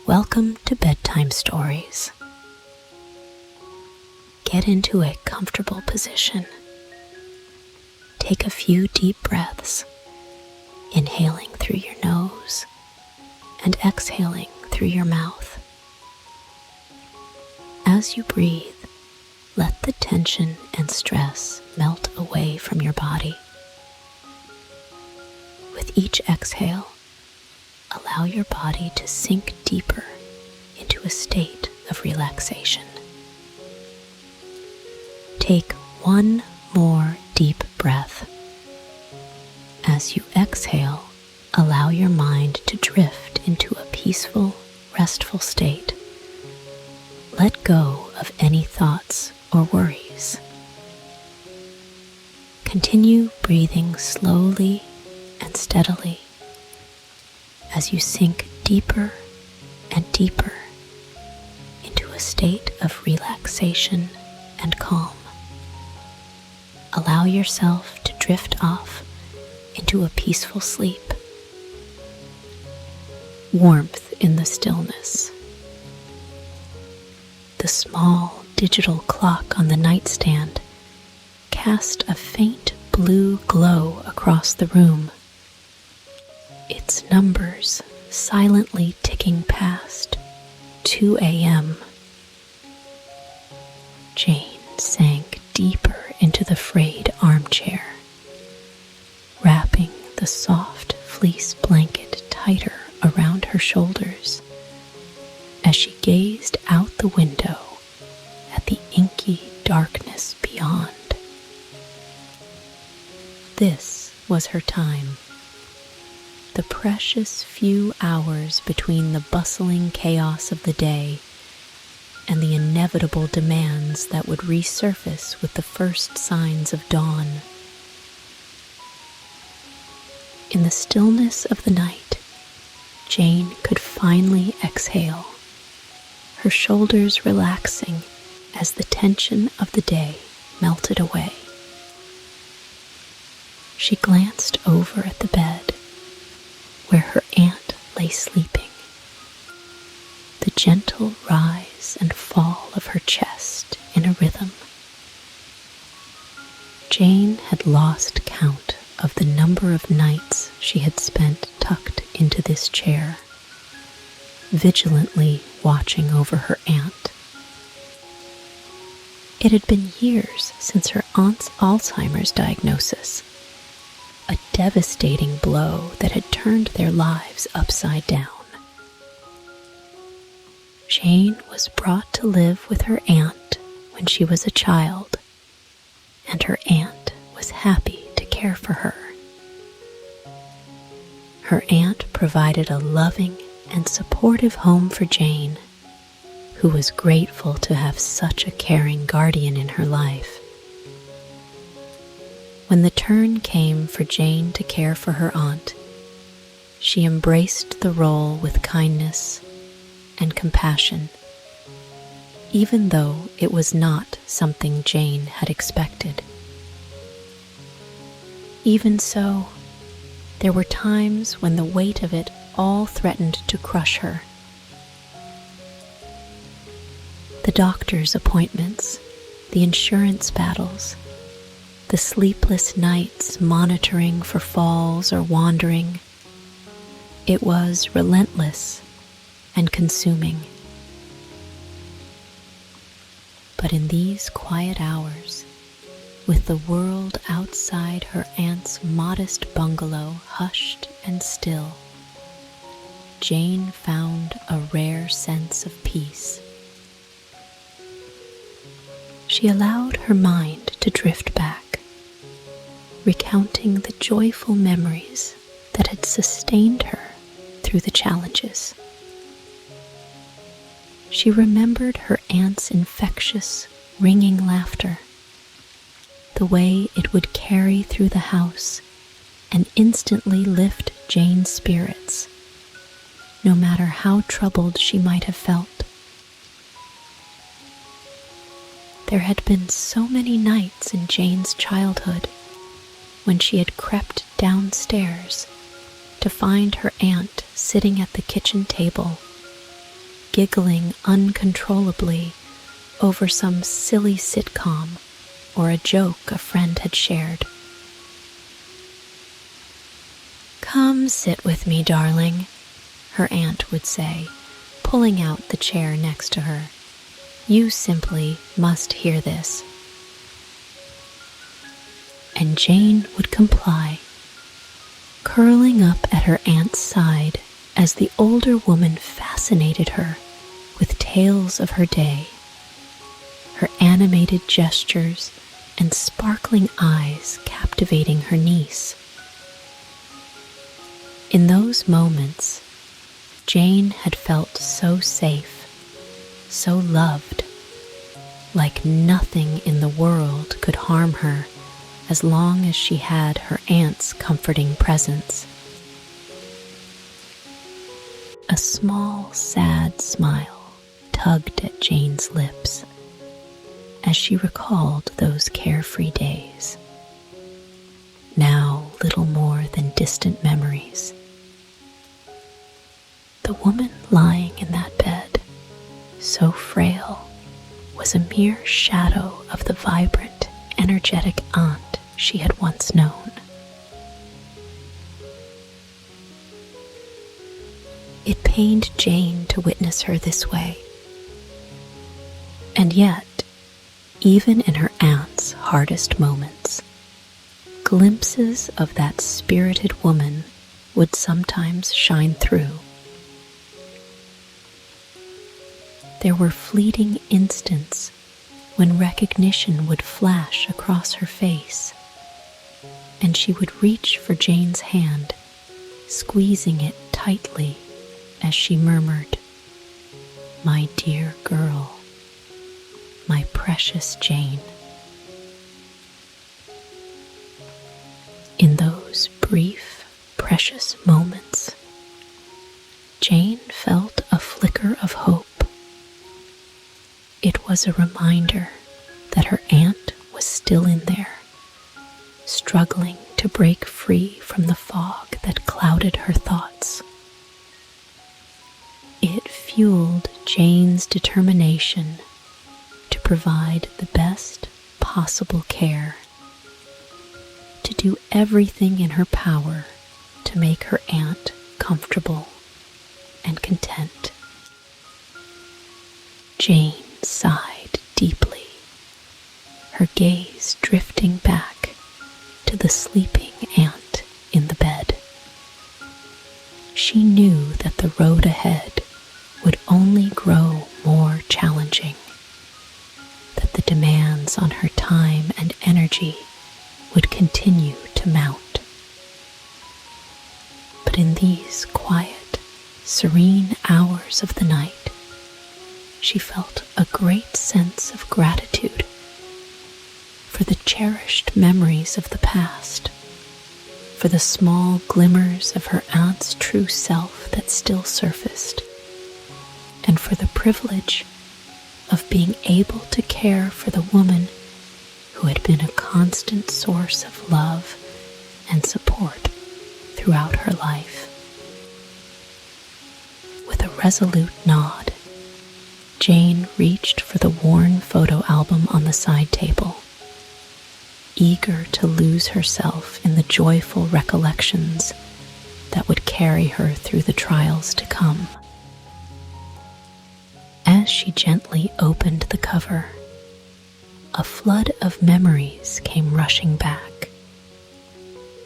Welcome to Bedtime Stories. Get into a comfortable position. Take a few deep breaths, inhaling through your nose and exhaling through your mouth. As you breathe, let the tension and stress melt away from your body. With each exhale, allow your body to sink deeper into a state of relaxation. Take one more deep breath. As you exhale, allow your mind to drift into a peaceful, restful state. Let go of any thoughts or worries. Continue breathing slowly and steadily as you sink deeper and deeper into a state of relaxation and calm. Allow yourself to drift off into a peaceful sleep. Warmth in the stillness. The small digital clock on the nightstand cast a faint blue glow across the room, its numbers silently ticking past 2 a.m. Jane sank deeper into the frayed armchair, wrapping the soft fleece blanket tighter around her shoulders as she gazed out the window at the inky darkness beyond. This was her time. The precious few hours between the bustling chaos of the day and the inevitable demands that would resurface with the first signs of dawn. In the stillness of the night, Jane could finally exhale, her shoulders relaxing as the tension of the day melted away. She glanced over at the bed, where her aunt lay sleeping, the gentle rise and fall of her chest in a rhythm. Jane had lost count of the number of nights she had spent tucked into this chair, vigilantly watching over her aunt. It had been years since her aunt's Alzheimer's diagnosis, a devastating blow that had turned their lives upside down. Jane was brought to live with her aunt when she was a child, and her aunt was happy to care for her. Her aunt provided a loving and supportive home for Jane, who was grateful to have such a caring guardian in her life. When the turn came for Jane to care for her aunt, she embraced the role with kindness and compassion, even though it was not something Jane had expected. Even so, there were times when the weight of it all threatened to crush her. The doctor's appointments, the insurance battles, the sleepless nights monitoring for falls or wandering. It was relentless and consuming. But in these quiet hours, with the world outside her aunt's modest bungalow hushed and still, Jane found a rare sense of peace. She allowed her mind to drift back, recounting the joyful memories that had sustained her through the challenges. She remembered her aunt's infectious, ringing laughter, the way it would carry through the house and instantly lift Jane's spirits, no matter how troubled she might have felt. There had been so many nights in Jane's childhood when she had crept downstairs to find her aunt sitting at the kitchen table, giggling uncontrollably over some silly sitcom or a joke a friend had shared. "Come sit with me, darling," her aunt would say, pulling out the chair next to her. "You simply must hear this." And Jane would comply, curling up at her aunt's side as the older woman fascinated her with tales of her day, her animated gestures and sparkling eyes captivating her niece. In those moments, Jane had felt so safe, so loved, like nothing in the world could harm her as long as she had her aunt's comforting presence. A small, sad smile tugged at Jane's lips as she recalled those carefree days, now little more than distant memories. The woman lying in that bed, so frail, was a mere shadow of the vibrant, energetic aunt she had once known. It pained Jane to witness her this way. And yet, even in her aunt's hardest moments, glimpses of that spirited woman would sometimes shine through. There were fleeting instants when recognition would flash across her face, and she would reach for Jane's hand, squeezing it tightly as she murmured, "My dear girl, my precious Jane." In those brief, precious moments, Jane felt a flicker of hope. It was a reminder that her aunt was still in there, struggling to break free from the fog that clouded her thoughts. It fueled Jane's determination to provide the best possible care, to do everything in her power to make her aunt comfortable and content. Jane sighed deeply, her gaze drifting back to the sleeping aunt in the bed. She knew that the road ahead would only grow more challenging, that the demands on her time and energy would continue to mount. But in these quiet, serene hours of the night, she felt a great sense of gratitude for the cherished memories of the past, for the small glimmers of her aunt's true self that still surfaced, and for the privilege of being able to care for the woman who had been a constant source of love and support throughout her life. With a resolute nod, Jane reached for the worn photo album on the side table, eager to lose herself in the joyful recollections that would carry her through the trials to come. As she gently opened the cover, a flood of memories came rushing back,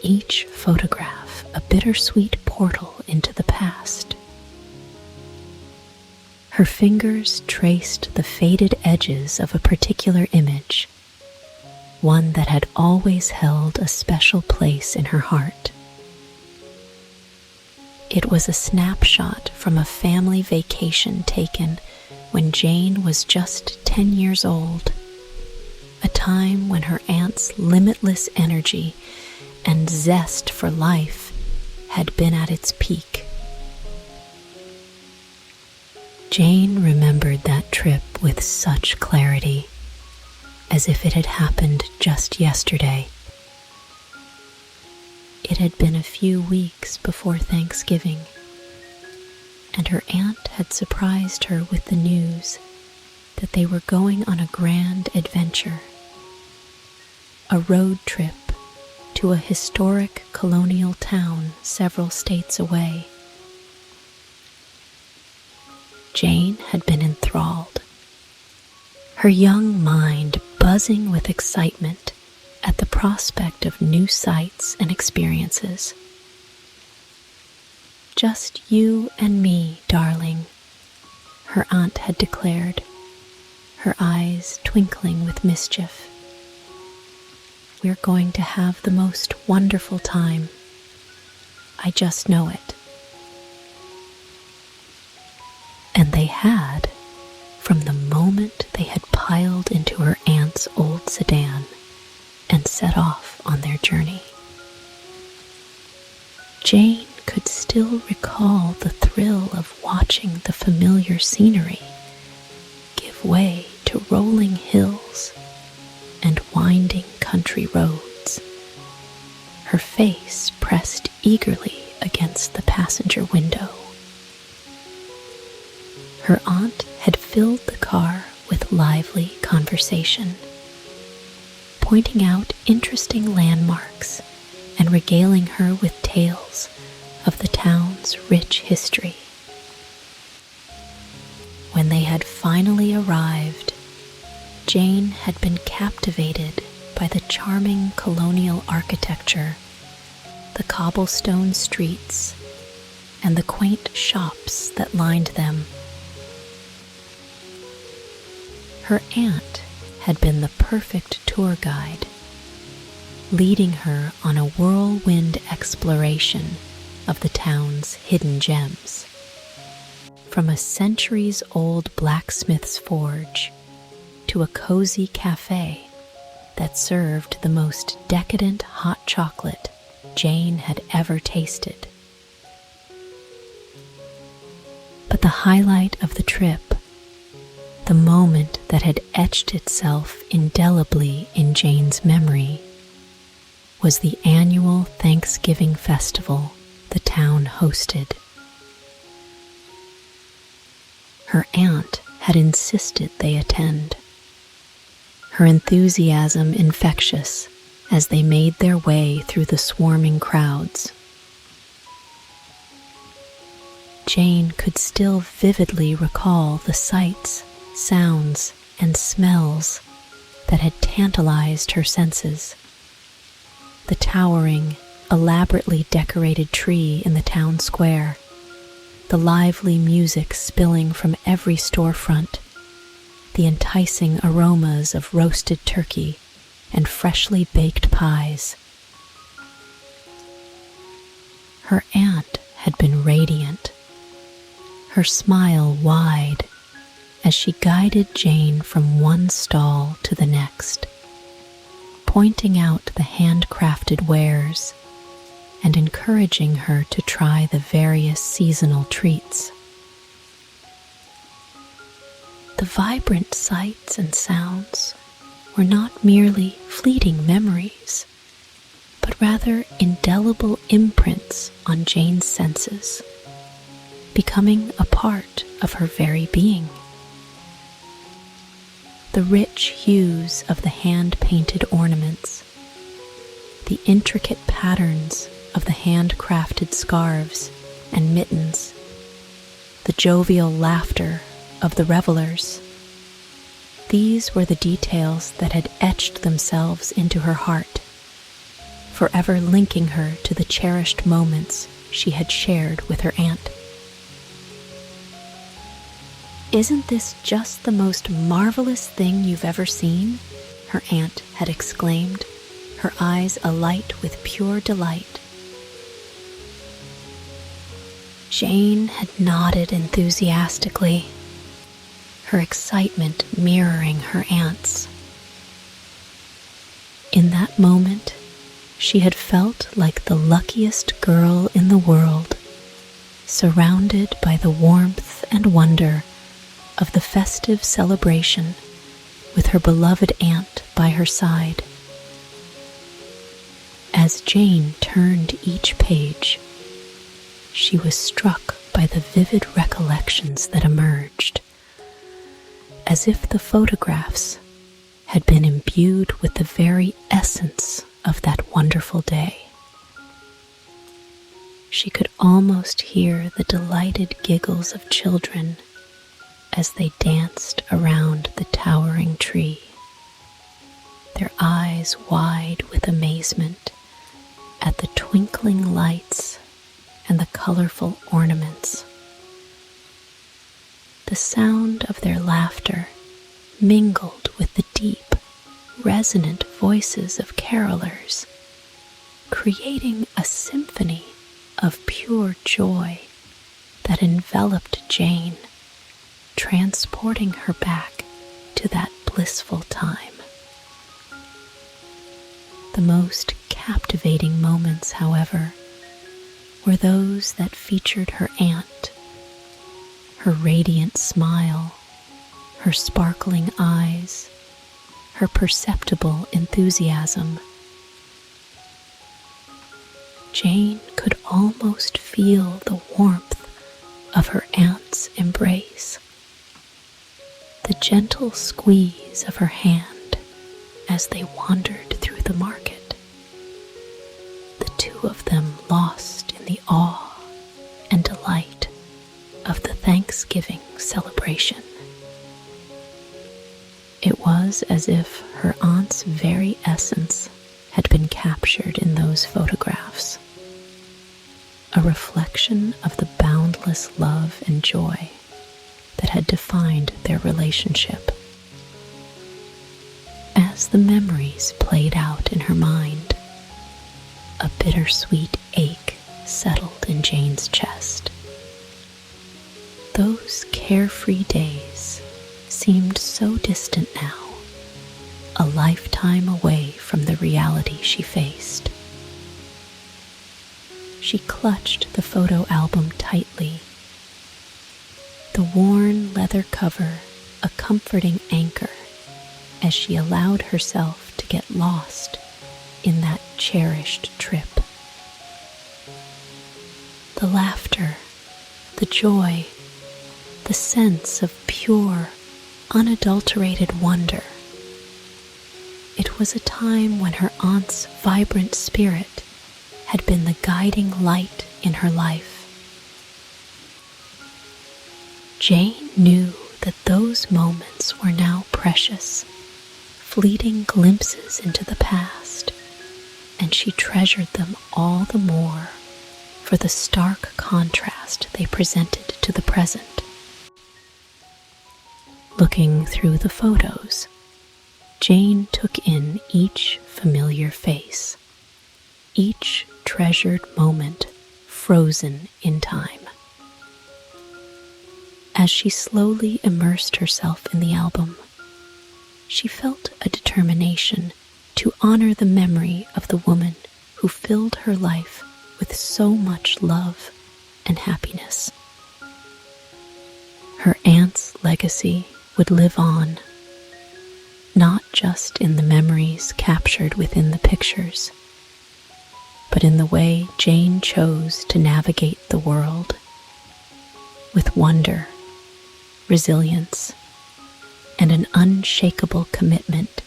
each photograph a bittersweet portal into the past. Her fingers traced the faded edges of a particular image, one that had always held a special place in her heart. It was a snapshot from a family vacation taken when Jane was just 10 years old, a time when her aunt's limitless energy and zest for life had been at its peak. Jane remembered that trip with such clarity, as if it had happened just yesterday. It had been a few weeks before Thanksgiving, and her aunt had surprised her with the news that they were going on a grand adventure, a road trip to a historic colonial town several states away. Jane had been enthralled, her young mind buzzing with excitement at the prospect of new sights and experiences. "Just you and me, darling," her aunt had declared, her eyes twinkling with mischief. "We're going to have the most wonderful time. I just know it." And they had, from the moment they had piled into her aunt's old sedan and set off on their journey. Jane could still recall the thrill of watching the familiar scenery give way to rolling hills and winding country roads, her face pressed eagerly against the passenger window. Her aunt had filled the car with lively conversation, pointing out interesting landmarks and regaling her with tales of the town's rich history. When they had finally arrived, Jane had been captivated by the charming colonial architecture, the cobblestone streets, and the quaint shops that lined them. Her aunt had been the perfect tour guide, leading her on a whirlwind exploration of the town's hidden gems. From a centuries-old blacksmith's forge to a cozy cafe that served the most decadent hot chocolate Jane had ever tasted. But the highlight of the trip, the moment that had etched itself indelibly in Jane's memory, was the annual Thanksgiving festival the town hosted. Her aunt had insisted they attend, her enthusiasm infectious as they made their way through the swarming crowds. Jane could still vividly recall the sights, sounds, and smells that had tantalized her senses. The towering, elaborately decorated tree in the town square, the lively music spilling from every storefront, the enticing aromas of roasted turkey and freshly baked pies. Her aunt had been radiant, her smile wide as she guided Jane from one stall to the next, pointing out the handcrafted wares and encouraging her to try the various seasonal treats. The vibrant sights and sounds were not merely fleeting memories, but rather indelible imprints on Jane's senses, becoming a part of her very being. The rich hues of the hand-painted ornaments, the intricate patterns of the handcrafted scarves and mittens, the jovial laughter of the revelers. These were the details that had etched themselves into her heart, forever linking her to the cherished moments she had shared with her aunt. "Isn't this just the most marvelous thing you've ever seen?" her aunt had exclaimed, her eyes alight with pure delight. Jane had nodded enthusiastically, her excitement mirroring her aunt's. In that moment, she had felt like the luckiest girl in the world, surrounded by the warmth and wonder of the festive celebration with her beloved aunt by her side. As Jane turned each page, she was struck by the vivid recollections that emerged, as if the photographs had been imbued with the very essence of that wonderful day. She could almost hear the delighted giggles of children as they danced around the towering tree, their eyes wide with amazement at the twinkling lights and the colorful ornaments. The sound of their laughter mingled with the deep, resonant voices of carolers, creating a symphony of pure joy that enveloped Jane, transporting her back to that blissful time. The most captivating moments, however, were those that featured her aunt, her radiant smile, her sparkling eyes, her perceptible enthusiasm. Jane could almost feel the warmth of her aunt's embrace, the gentle squeeze of her hand as they wandered through the market, the two of them lost in the awe and delight of the Thanksgiving celebration. It was as if her aunt's very essence had been captured in those photographs, a reflection of the boundless love and joy that had defined their relationship. As the memories played out in her mind, a bittersweet ache settled in Jane's chest. Those carefree days seemed so distant now, a lifetime away from the reality she faced. She clutched the photo album tightly, the worn leather cover a comforting anchor as she allowed herself to get lost in that cherished trip. The laughter, the joy, the sense of pure, unadulterated wonder. It was a time when her aunt's vibrant spirit had been the guiding light in her life. Jane knew that those moments were now precious, fleeting glimpses into the past, and she treasured them all the more for the stark contrast they presented to the present. Looking through the photos, Jane took in each familiar face, each treasured moment frozen in time. As she slowly immersed herself in the album, she felt a determination to honor the memory of the woman who filled her life with so much love and happiness. Her aunt's legacy would live on, not just in the memories captured within the pictures, but in the way Jane chose to navigate the world, with wonder, resilience, and an unshakable commitment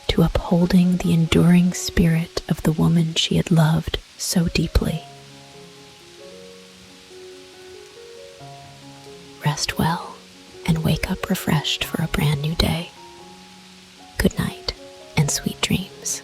to upholding the enduring spirit of the woman she had loved so deeply. Rest well and wake up refreshed for a brand new day. Good night and sweet dreams.